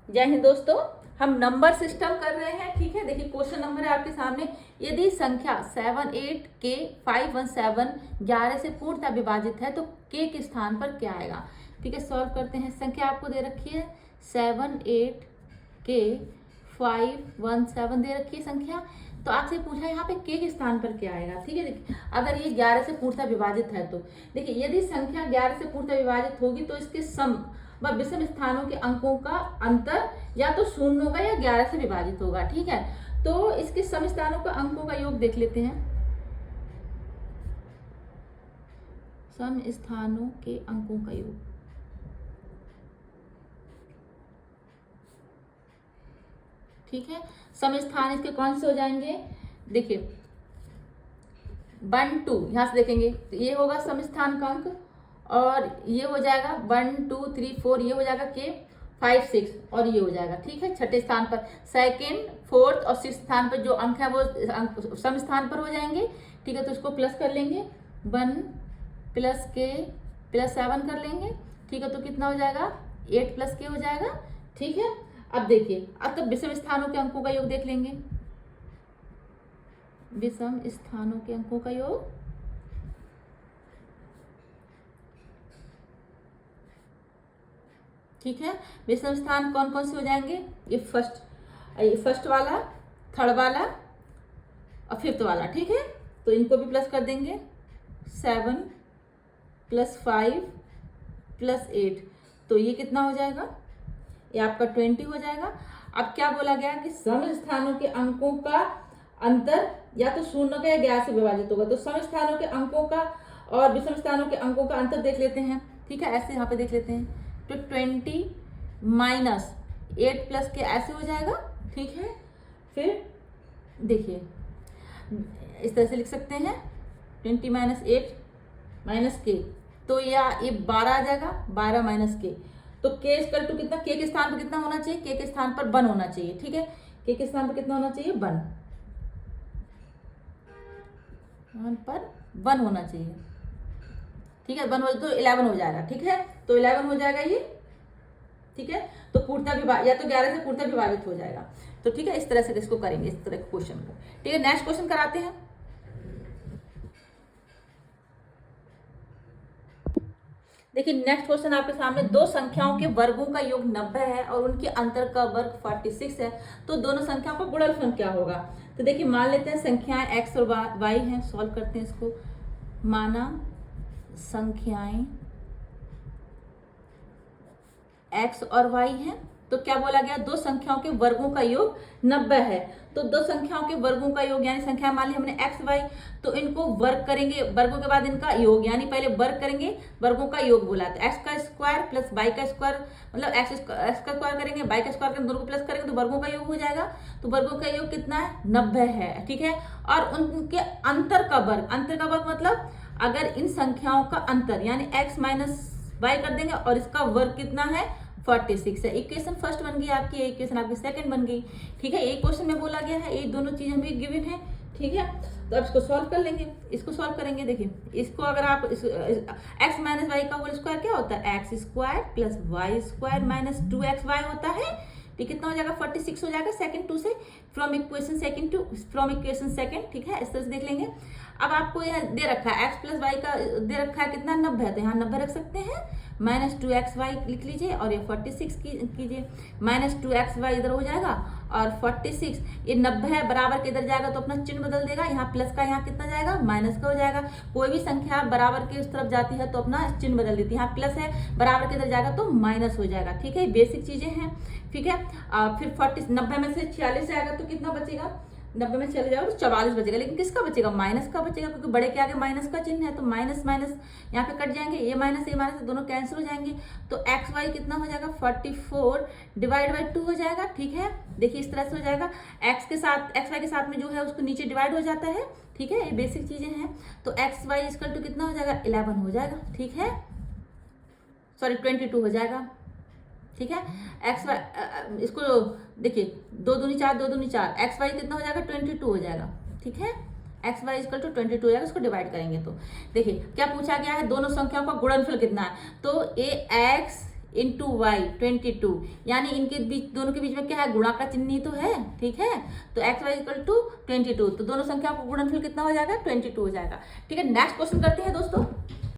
जय हिंद दोस्तों। हम नंबर सिस्टम कर रहे हैं। ठीक है, देखिए क्वेश्चन नंबर है आपके सामने। यदि संख्या 78 के 517 11 से पूर्णतः विभाजित है तो के स्थान पर क्या आएगा। ठीक है, सॉल्व करते हैं। संख्या आपको दे रखी है 78 के 517 दे रखी है संख्या। तो आपसे पूछा यहाँ पे के स्थान पर क्या आएगा। ठीक है, देखिए अगर ये 11 से पूर्णतः विभाजित है तो देखिए यदि संख्या 11 से पूर्णतः विभाजित होगी तो इसके सम व विषम स्थानों के अंकों का अंतर या तो शून्य होगा या 11 से विभाजित होगा। ठीक है, तो इसके सम स्थानों का अंकों का योग देख लेते हैं। सम स्थानों के अंकों का योग, ठीक है। सम स्थान इसके कौन से हो जाएंगे, देखिए 1 2 यहां से देखेंगे तो ये होगा सम स्थान का अंक, और ये हो जाएगा 1 2 3 4, ये हो जाएगा के 5 6, और ये हो जाएगा। ठीक है, छठे स्थान पर सेकेंड फोर्थ और सिक्स स्थान पर जो अंक है वो अंक सम स्थान पर हो जाएंगे। ठीक है, तो इसको प्लस कर लेंगे, 1 प्लस के प्लस 7 कर लेंगे। ठीक है, तो कितना हो जाएगा 8 प्लस के हो जाएगा। ठीक है, अब देखिए अब तो विषम स्थानों के अंकों का योग देख लेंगे। विषम स्थानों के अंकों का योग, ठीक है। विषम स्थान कौन कौन से हो जाएंगे, ये फर्स्ट वाला, थर्ड वाला और फिफ्थ वाला। ठीक है, तो इनको भी प्लस कर देंगे, 7 प्लस 5 प्लस 8, तो ये कितना हो जाएगा, ये आपका 20 हो जाएगा। अब क्या बोला गया कि सम स्थानों के अंकों का अंतर या तो शून्य का या 11 से विभाजित होगा। तो सम स्थानों के अंकों का और विषम स्थानों के अंकों का अंतर देख लेते हैं। ठीक है, ऐसे यहाँ पे देख लेते हैं, तो 20 माइनस 8 प्लस के ऐसे हो जाएगा। ठीक है, फिर देखिए इस तरह से लिख सकते हैं 20 माइनस 8 माइनस के, तो या ये 12 आ जाएगा, 12 माइनस के, तो के इक्वल टू कितना, के स्थान पर कितना होना चाहिए, के स्थान पर 1 होना चाहिए। ठीक है, के स्थान पर कितना होना चाहिए, 1 पर 1 होना चाहिए। ठीक है, 1 हो तो 11 हो जाएगा। ठीक है, तो 11 हो जाएगा ये। ठीक है, तो पूर्णतः विभाजित या तो 11 से पूर्णतः विभाजित हो जाएगा। तो ठीक है, इस तरह से इसको करेंगे, इस तरह के क्वेश्चन को। ठीक है, नेक्स्ट क्वेश्चन कराते हैं। देखिए नेक्स्ट क्वेश्चन आपके सामने, दो संख्याओं के वर्गों का योग 90 है और उनके अंतर का वर्ग 46 है, तो दोनों संख्याओं का गुणनफल क्या होगा। तो देखिए मान लेते हैं संख्याएं x और y हैं, सॉल्व करते हैं इसको। माना संख्याएं x और y हैं, तो क्या बोला गया, दो संख्याओं के वर्गों का योग 90 है। तो दो संख्याओं के वर्गों का योग यानी संख्या मान ली हमने x y, तो इनको वर्ग करेंगे, वर्गों के बाद इनका योग, यानी पहले वर्ग करेंगे, वर्गों का योग बोला। तो x का स्क्वायर प्लस y का स्क्वायर, मतलब x का स्क्वायर करेंगे, y का स्क्वायर करेंगे, दोनों को प्लस करेंगे तो वर्गों का योग हो जाएगा। तो वर्गों का योग कितना है, 90 है। ठीक है, और उनके अंतर का वर्ग, अंतर का वर्ग मतलब अगर इन संख्याओं का अंतर यानी x माइनस y कर देंगे और इसका वर्ग कितना है, 46 है। इक्वेशन फर्स्ट बन गई आपकी, इक्वेशन आपकी सेकंड बन गई। ठीक है, एक क्वेश्चन में बोला गया है, ये दोनों चीज हमें गिवन है। ठीक है, तो अब इसको सॉल्व कर लेंगे, इसको सॉल्व करेंगे। देखिए इसको अगर आप x माइनस वाई का होल स्क्वायर क्या होता है, x square plus y square minus 2xy होता है। ठीक, कितना हो जाएगा, 46 हो जाएगा सेकंड टू से, from equation second two from equation second. ठीक है, इस तरह से देख लेंगे। अब आपको यह दे रखा है x प्लस वाई का दे रखा है कितना, 90 है, तो यहाँ 90 रख सकते हैं, माइनस 2xy लिख लीजिए और ये 46 कीजिए, माइनस 2xy इधर हो जाएगा और 46, ये 90 है बराबर के इधर जाएगा तो अपना चिन्ह बदल देगा, यहाँ प्लस का यहाँ कितना जाएगा, माइनस का हो जाएगा। कोई भी संख्या बराबर के उस तरफ जाती है तो अपना चिन्ह बदल देती है, यहाँ प्लस है बराबर के इधर जाएगा तो माइनस हो जाएगा। ठीक है, बेसिक चीजें हैं। ठीक है, फिर 90 में से 46 जाएगा तो कितना बचेगा, 90 में चले जाओ तो 44 बचेगा, लेकिन किसका बचेगा, माइनस का बचेगा, क्योंकि बड़े के आगे माइनस का चिन्ह है, तो माइनस माइनस यहाँ पे कट जाएंगे, ये माइनस दोनों कैंसिल हो जाएंगे। तो एक्स वाई कितना हो जाएगा, 44 डिवाइड बाई 2 हो जाएगा। ठीक है, देखिए इस तरह से हो जाएगा, एक्स के साथ एक्स वाई के साथ में जो है उसको नीचे डिवाइड हो जाता है। ठीक है, ये बेसिक चीजें हैं। तो एक्स वाई इक्वल टू कितना हो जाएगा, 11 हो जाएगा। ठीक है, सॉरी 22 हो जाएगा। ठीक है, एक्स वाई इसको देखिए 2 दूनी 4, 2 दूनी 4, एक्स वाई कितना हो जाएगा, 22 हो जाएगा। ठीक है, एक्स वाई इक्वल टू 22 हो जाएगा, उसको डिवाइड करेंगे तो देखिए क्या पूछा गया है, दोनों संख्याओं का गुणनफल कितना है, तो ए एक्स इंटू वाई 22, यानी इनके बीच दोनों के बीच में क्या है, गुणा का चिन्ह तो है, ठीक है। तो एक्स वाई इक्वल टू 22, तो दोनों संख्या का गुणनफल कितना हो जाएगा, 22 हो जाएगा। ठीक है, नेक्स्ट क्वेश्चन करते हैं दोस्तों।